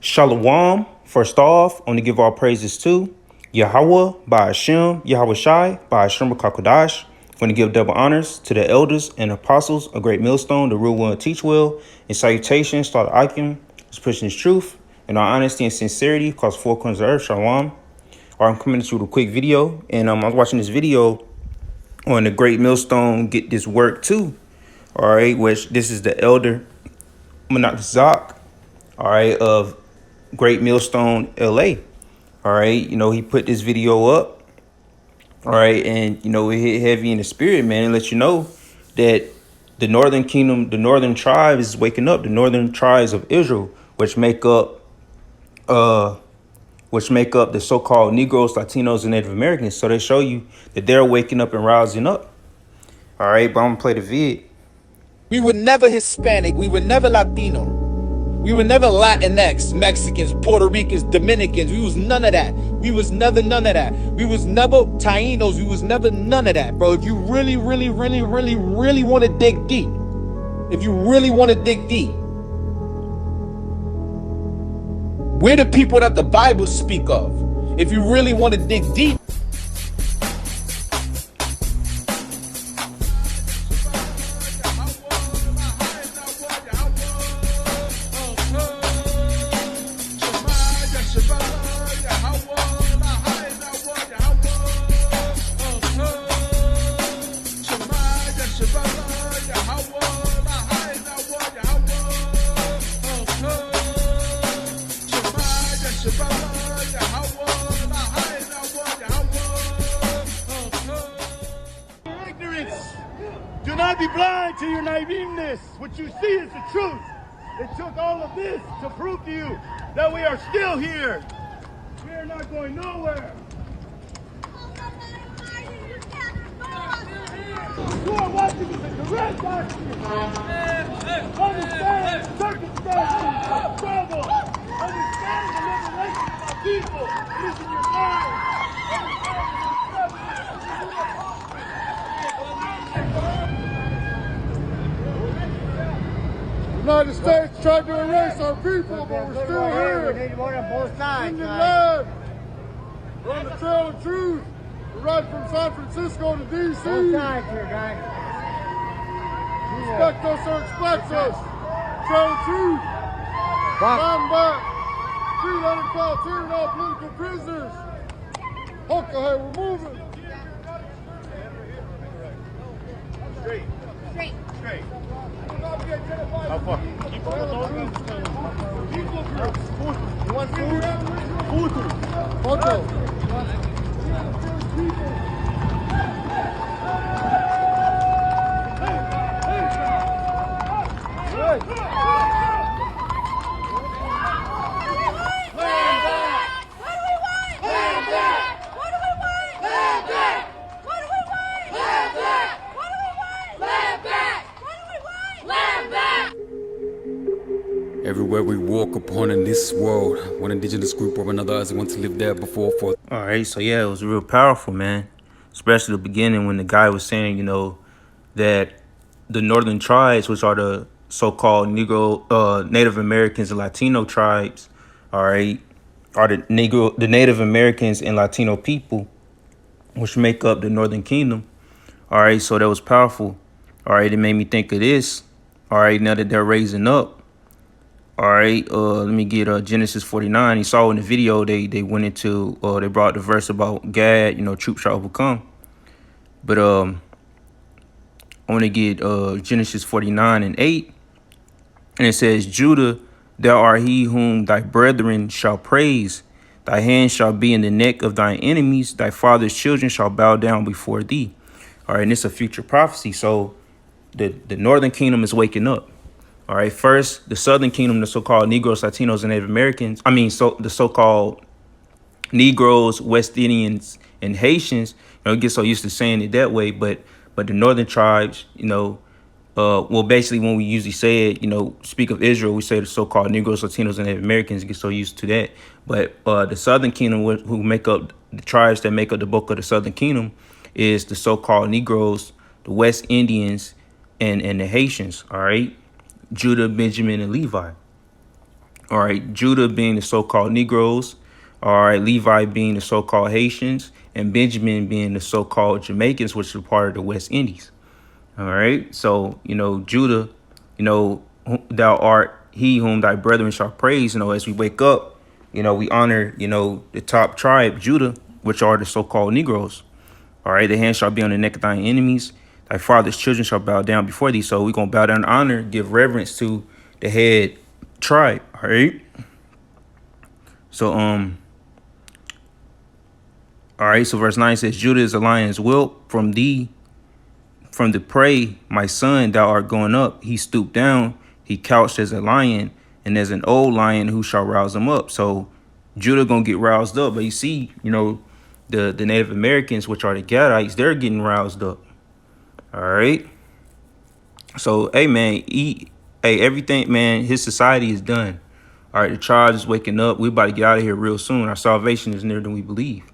Shalom. First off, I want to give all praises to Yahweh by Hashem, Yahweh Shai by Hashem Kakodash. I want to give double honors to the elders and apostles, a great millstone, the rule well and teach well, and salutations to all the Akim, who's pushing his truth, and our honesty and sincerity across four corners of the earth. Shalom. All right, I'm coming to you with a quick video, and I was watching this video on the great millstone get this work too. All right, which this is the elder Monachzak, all right, of Great Millstone LA. All right, he put this video up, all right, and it hit heavy in the spirit, man, and let you know that the northern kingdom, the northern tribes is waking up, the northern tribes of Israel, which make up the so-called Negroes, Latinos, and Native Americans. So they show you that they're waking up and rising up. All right, but I'm gonna play the vid. We were never Hispanic. We were never Latino. We were never Latinx, Mexicans, Puerto Ricans, Dominicans. We was none of that. We was never none of that. We was never Tainos. We was never none of that, bro. If you really want to dig deep, we're the people that the Bible speak of. If you really want to dig deep. Do not be blind to your naiveness. What you see is the truth. It took all of this to prove to you that we are still here. We are not going nowhere. You are watching the correct doctrine. Understand the circumstances of struggle. Understand the liberation of my people. It is in your mind. The United States tried to erase our people, but we're still here. We need one on both sides, Indian guys. land. We're on the trail of truth. We're riding from San Francisco to D.C. Both sides here, guys. Respect us or expect us. Trail of truth. Stand back. 300 cops here, all political prisoners. Okay, we're moving. Straight. Straight. Straight. How far? Keep on You want food? Food. Photo. Everywhere we walk upon in this world, one indigenous group or another has want to live there before. All right, so yeah, it was real powerful, man. Especially the beginning when the guy was saying, that the northern tribes, which are the so-called Native Americans and Latino tribes, all right, are the Native Americans and Latino people, which make up the Northern Kingdom. All right, so that was powerful. All right, it made me think of this. All right, now that they're raising up. All right, let me get Genesis 49. You saw in the video they went into they brought the verse about Gad, troops shall overcome. But I want to get Genesis 49:8, and it says, Judah, thou art he whom thy brethren shall praise. Thy hand shall be in the neck of thine enemies. Thy father's children shall bow down before thee. All right, and it's a future prophecy. So the northern kingdom is waking up. All right, first, the southern kingdom, the so-called Negroes, Latinos, and Native Americans. The so-called Negroes, West Indians, and Haitians, get so used to saying it that way. But the northern tribes, basically when we usually say it, speak of Israel, we say the so-called Negroes, Latinos, and Native Americans, get so used to that. But the southern kingdom, who make up the tribes that make up the bulk of the southern kingdom, is the so-called Negroes, the West Indians, and the Haitians. All right. Judah, Benjamin, and Levi. All right, Judah being the so-called Negroes. All right, Levi being the so-called Haitians, and Benjamin being the so-called Jamaicans, which are part of the West Indies. All right, so Judah, thou art he whom thy brethren shall praise. As we wake up, we honor the top tribe, Judah, which are the so-called Negroes. All right, the hand shall be on the neck of thine enemies. Thy father's children shall bow down before thee. So we're gonna bow down in honor, give reverence to the head tribe. All right. So all right, so verse 9 says, Judah is a lion's whelp from thee, from the prey, my son, thou art going up. He stooped down, he couched as a lion, and as an old lion who shall rouse him up. So Judah gonna get roused up. But you see, the Native Americans, which are the Gadites, they're getting roused up. All right. So, hey, man, everything, man, his society is done. All right, the tribe is waking up. We about to get out of here real soon. Our salvation is nearer than we believe.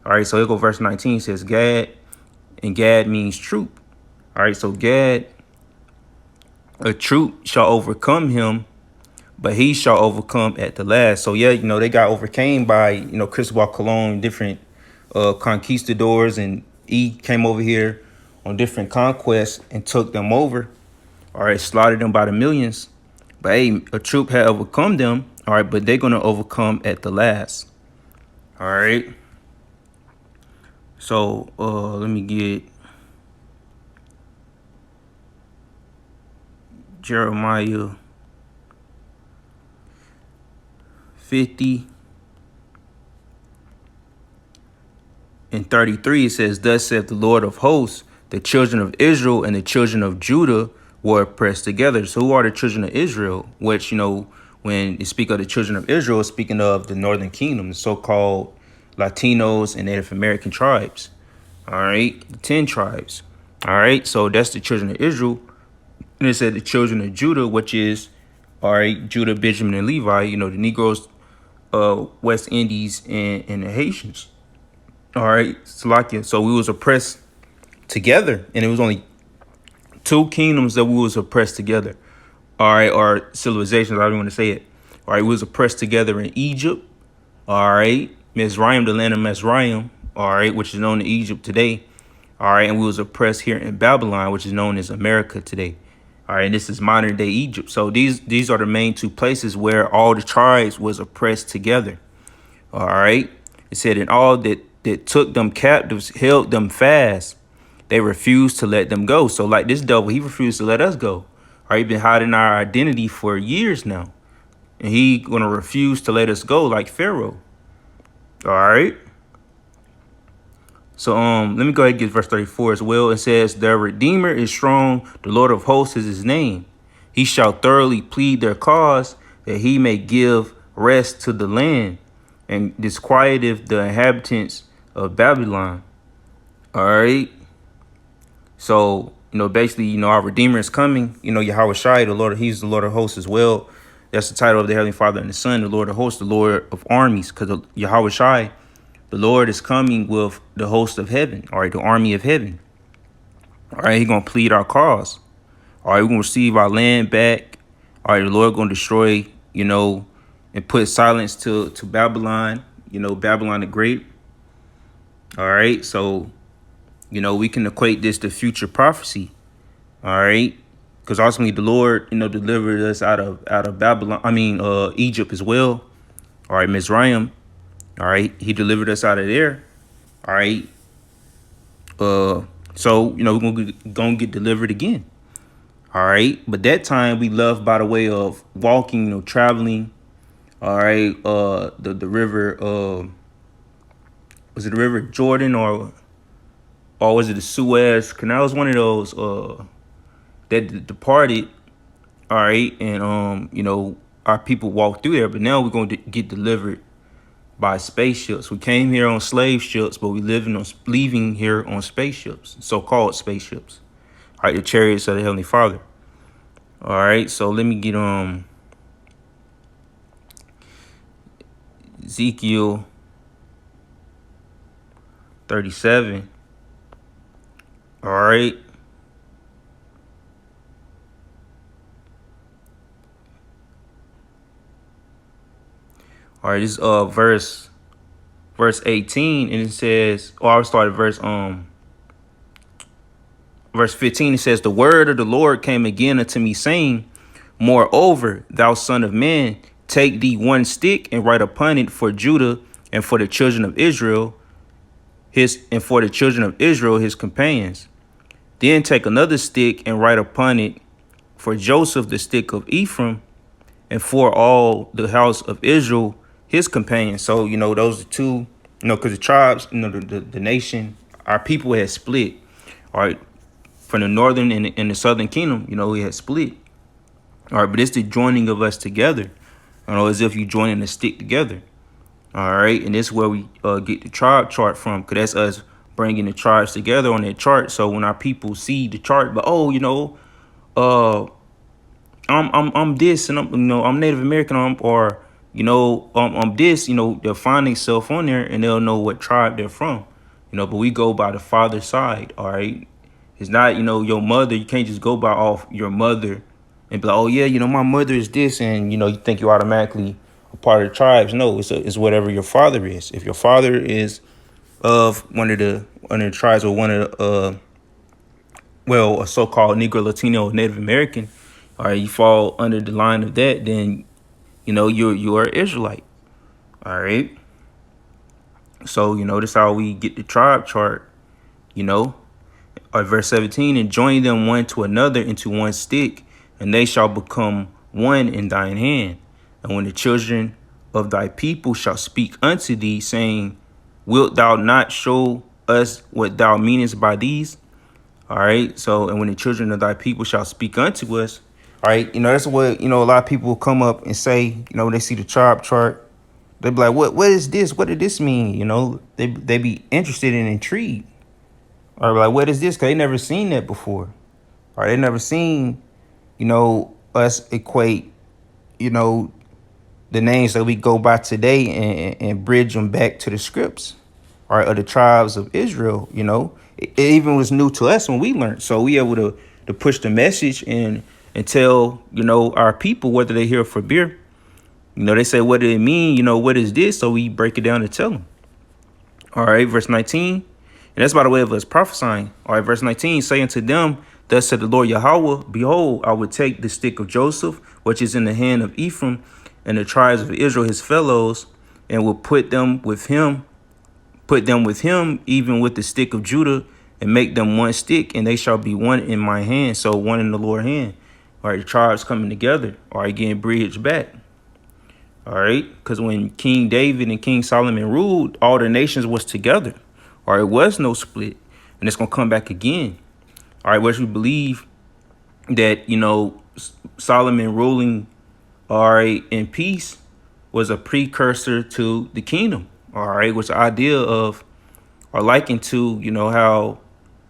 All right, so here go verse 19 says Gad, and Gad means troop. All right, so Gad, a troop shall overcome him, but he shall overcome at the last. So yeah, they got overcame by, Cristobal Colon, different conquistadors, and he came over here on different conquests and took them over. All right, slaughtered them by the millions. But hey, a troop had overcome them. All right, but they're gonna overcome at the last. All right. So let me get Jeremiah 50 and 33. It says, thus saith the Lord of hosts, the children of Israel and the children of Judah were pressed together. So who are the children of Israel? Which, when you speak of the children of Israel, speaking of the Northern Kingdom, the so-called Latinos and Native American tribes. All right, the 10 tribes. All right, so that's the children of Israel. And it said the children of Judah, which is, all right, Judah, Benjamin, and Levi, the Negroes, West Indies, and the Haitians. All right, Salakia. So we was oppressed together, and it was only 2 kingdoms that we was oppressed together. All right, or civilizations, I don't want to say it. All right, we was oppressed together in Egypt. All right, Mizraim, the land of Mizraim. All right, which is known as Egypt today. All right, and we was oppressed here in Babylon, which is known as America today. All right, and this is modern day Egypt. So these are the main 2 places where all the tribes was oppressed together. All right, it said, and all that took them captives held them fast. They refused to let them go. So like this devil, he refused to let us go. All right, he been hiding our identity for years now, and he gonna refuse to let us go like Pharaoh. All right. So let me go ahead and get verse 34 as well. It says, their Redeemer is strong, the Lord of hosts is his name. He shall thoroughly plead their cause, that he may give rest to the land, and disquieteth the inhabitants of Babylon. All right. So, basically, our Redeemer is coming. Yahweh Shai, the Lord, he's the Lord of hosts as well. That's the title of the Heavenly Father and the Son, the Lord of hosts, the Lord of armies, because Yahweh Shai, the Lord is coming with the host of heaven, all right, the army of heaven. All right, he's going to plead our cause. All right, we're going to receive our land back. All right, the Lord going to destroy, and put silence to Babylon, Babylon the Great. All right, so, we can equate this to future prophecy. All right, because ultimately the Lord, delivered us out of Babylon, Egypt as well. All right, Mizraim. All right, he delivered us out of there. All right. So, we're gonna get delivered again. All right. But that time we left by the way of walking, traveling. All right. The river, was it the River Jordan or was it the Suez Canal? It was one of those that departed. All right. And, our people walked through there, but now we're going to get delivered by spaceships. We came here on slave ships, but we leaving here on spaceships, so-called spaceships. All right, the chariots of the Heavenly Father. All right, so let me get Ezekiel 37. All right. All right, this is verse 18, and it says, or I'll start at verse 15. It says, the word of the Lord came again unto me, saying, moreover, thou son of man, take thee one stick and write upon it for Judah and for the children of Israel, his companions. Then take another stick and write upon it for Joseph, the stick of Ephraim, and for all the house of Israel, his companions. So, those are two, because the tribes, the nation, our people had split. All right. From the northern and the southern kingdom, we had split. All right. But it's the joining of us together, as if you joining a stick together. All right. And this is where we get the tribe chart from, because that's us bringing the tribes together on that chart. So when our people see the chart, but I'm this, and I'm Native American, I'm this, they'll find themselves on there and they'll know what tribe they're from, but we go by the father's side. All right. It's not, your mother. You can't just go by off your mother and be like, oh yeah, my mother is this. And, you think you automatically a part of the tribes. No, it's whatever your father is. If your father is of one of the tribes, or one of the, a so-called Negro, Latino, Native American, all right, you fall under the line of that, then, you're an Israelite. All right. So, this is how we get the tribe chart, or verse 17, and join them one to another into one stick, and they shall become one in thine hand. And when the children of thy people shall speak unto thee, saying, wilt thou not show us what thou meanest by these? All right. So, and when the children of thy people shall speak unto us, all right, that's what, a lot of people will come up and say, they see the tribe chart. They be like, what is this? What did this mean? They be interested and intrigued. Or like, what is this? Because they never seen that before. Or they never seen, us equate, the names that we go by today and bridge them back to the scripts, or of the tribes of Israel. It even was new to us when we learned. So we able to push the message and tell, our people, whether they hear for beer, they say, what did it mean? What is this? So we break it down and tell them. All right, verse 19. And that's by the way of us prophesying. All right, verse 19, say unto them, thus said the Lord Yahweh, behold, I will take the stick of Joseph, which is in the hand of Ephraim, and the tribes of Israel, his fellows, and will put them with him, even with the stick of Judah, and make them one stick, and they shall be one in my hand. So one in the Lord's hand. All right, the tribes coming together, all right, getting bridged back. All right, because when King David and King Solomon ruled, all the nations was together. All right, it was no split, and it's going to come back again. All right, which we believe that, Solomon ruling, all right, in peace was a precursor to the kingdom. All right, which the idea of, or likened to, how,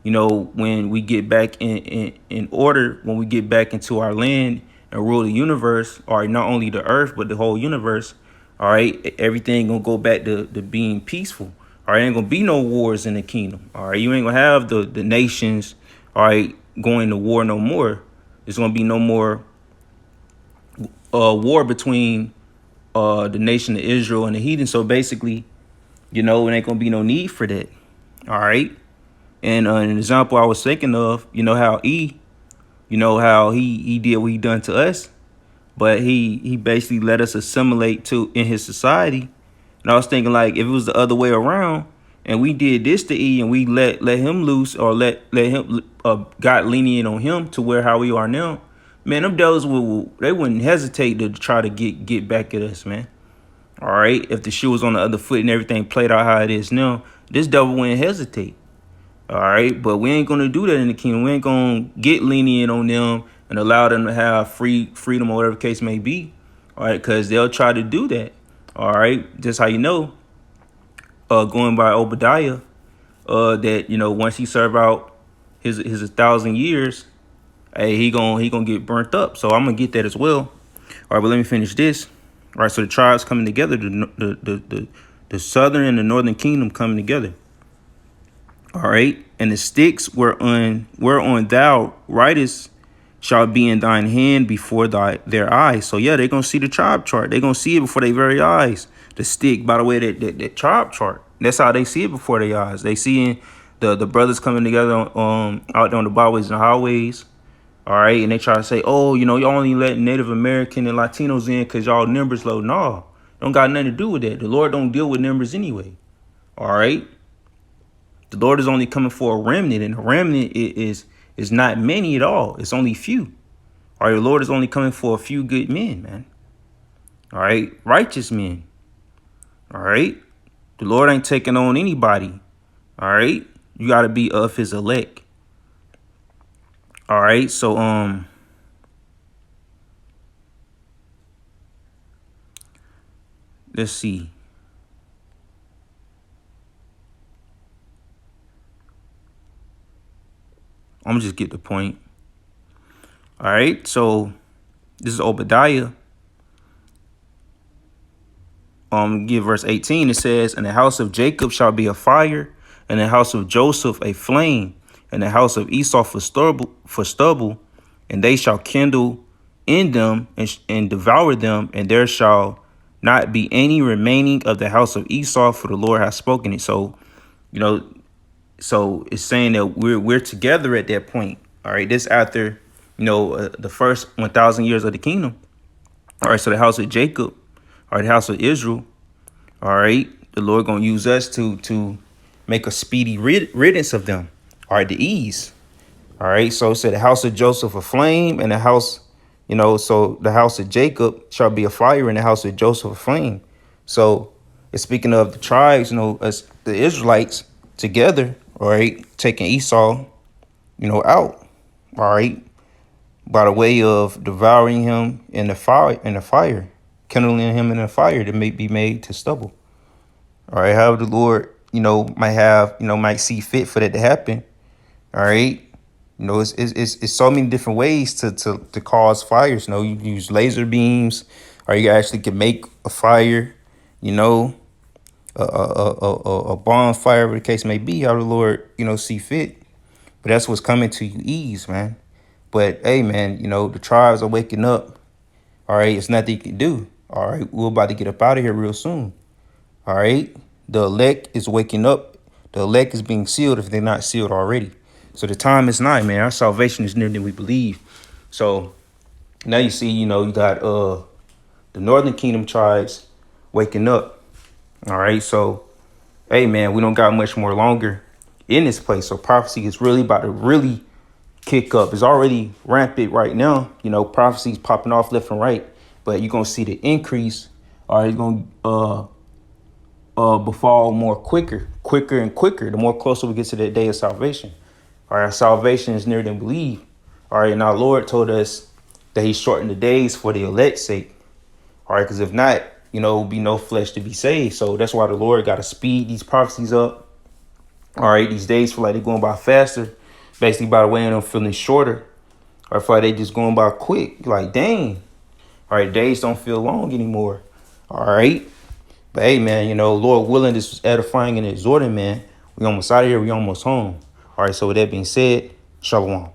when we get back in order, when we get back into our land and rule the universe, or not only the earth, but the whole universe, all right, everything going to go back to being peaceful. All right, ain't going to be no wars in the kingdom. All right, you ain't going to have the nations, all right, going to war no more. There's going to be no more war between the nation of Israel and the heathen. So basically, it ain't going to be no need for that. All right. And an example I was thinking of, how how he did what he done to us, but he basically let us assimilate in his society. And I was thinking, like, if it was the other way around and we did this to E and we let him loose, or let him got lenient on him to where how we are now, man, them devils they wouldn't hesitate to try to get back at us, man. All right. If the shoe was on the other foot and everything played out how it is now, this devil wouldn't hesitate. All right. But we ain't going to do that in the kingdom. We ain't going to get lenient on them and allow them to have freedom or whatever the case may be. All right. Because they'll try to do that. All right. Just how going by Obadiah, that, once he serve out his 1,000 years, hey, he gonna get burnt up. So I'm gonna get that as well. All right, but let me finish this. All right, so the tribes coming together, the southern and the northern kingdom coming together. All right, and the sticks whereon thou writest shall be in thine hand before their eyes. So yeah, they're gonna see the tribe chart. They're gonna see it before their very eyes. the stick by the way that tribe chart. That's how they see it before their eyes. They seeing the brothers coming together out there on the byways and highways. All right, and they try to say, oh, you know, y'all only let Native American and Latinos in because y'all numbers low. No, don't got nothing to do with that. The Lord don't deal with numbers anyway. All right, the Lord is only coming for a remnant, and the remnant is not many at all. It's only few. All right, the Lord is only coming for a few good men, man. All right, righteous men. All right, the Lord ain't taking on anybody. All right, you got to be of his elect. All right, so let's see. I'm gonna just get the point. All right, so this is Obadiah. Give verse 18. It says, "And the house of Jacob shall be a fire, and the house of Joseph a flame, and the house of Esau for stubble, and they shall kindle in them and devour them, and there shall not be any remaining of the house of Esau, for the Lord has spoken it." So, you know, so it's saying that we're together at that point. All right, this after, you know, the first 1,000 years of the kingdom. All right, so the house of Jacob, all right, the house of Israel. All right, the Lord gonna use us to make a speedy riddance of them. All right, the ease. All right, so it said the house of Joseph a flame, and the house, you know, so the house of Jacob shall be a fire, and the house of Joseph a flame. So it's speaking of the tribes, you know, as the Israelites together, all right, taking Esau, you know, out, all right, by the way of devouring him in the fire, kindling him in the fire that may be made to stubble. All right, however the Lord, you know, might see fit for that to happen. All right, you know, it's so many different ways to cause fires. You know, you use laser beams, or you actually can make a fire. You know, a bonfire, whatever the case may be, how the Lord, you know, see fit. But that's what's coming to you ease, man. But hey, man, you know, the tribes are waking up. All right, it's nothing you can do. All right, we're about to get up out of here real soon. All right, the elect is waking up. The elect is being sealed if they're not sealed already. So the time is nigh, man. Our salvation is nearer than we believe. So now you see, you know, you got the northern kingdom tribes waking up. All right, so hey, man, we don't got much more longer in this place. So prophecy is really about to really kick up. It's already rampant right now. You know, prophecies popping off left and right, but you're gonna see the increase. All right, it's gonna befall more quicker and quicker. The more closer we get to that day of salvation. All right, salvation is nearer than believe. All right, and our Lord told us that He shortened the days for the elect's sake. All right, because if not, you know, be no flesh to be saved. So that's why the Lord got to speed these prophecies up. All right, these days feel like they're going by faster, basically by the way of them feeling shorter, or feel like they just going by quick. Like, dang. All right, days don't feel long anymore. All right. But hey, man, you know, Lord willing, this was edifying and exhorting, man. We almost out of here. We almost home. All right, so with that being said, shalom.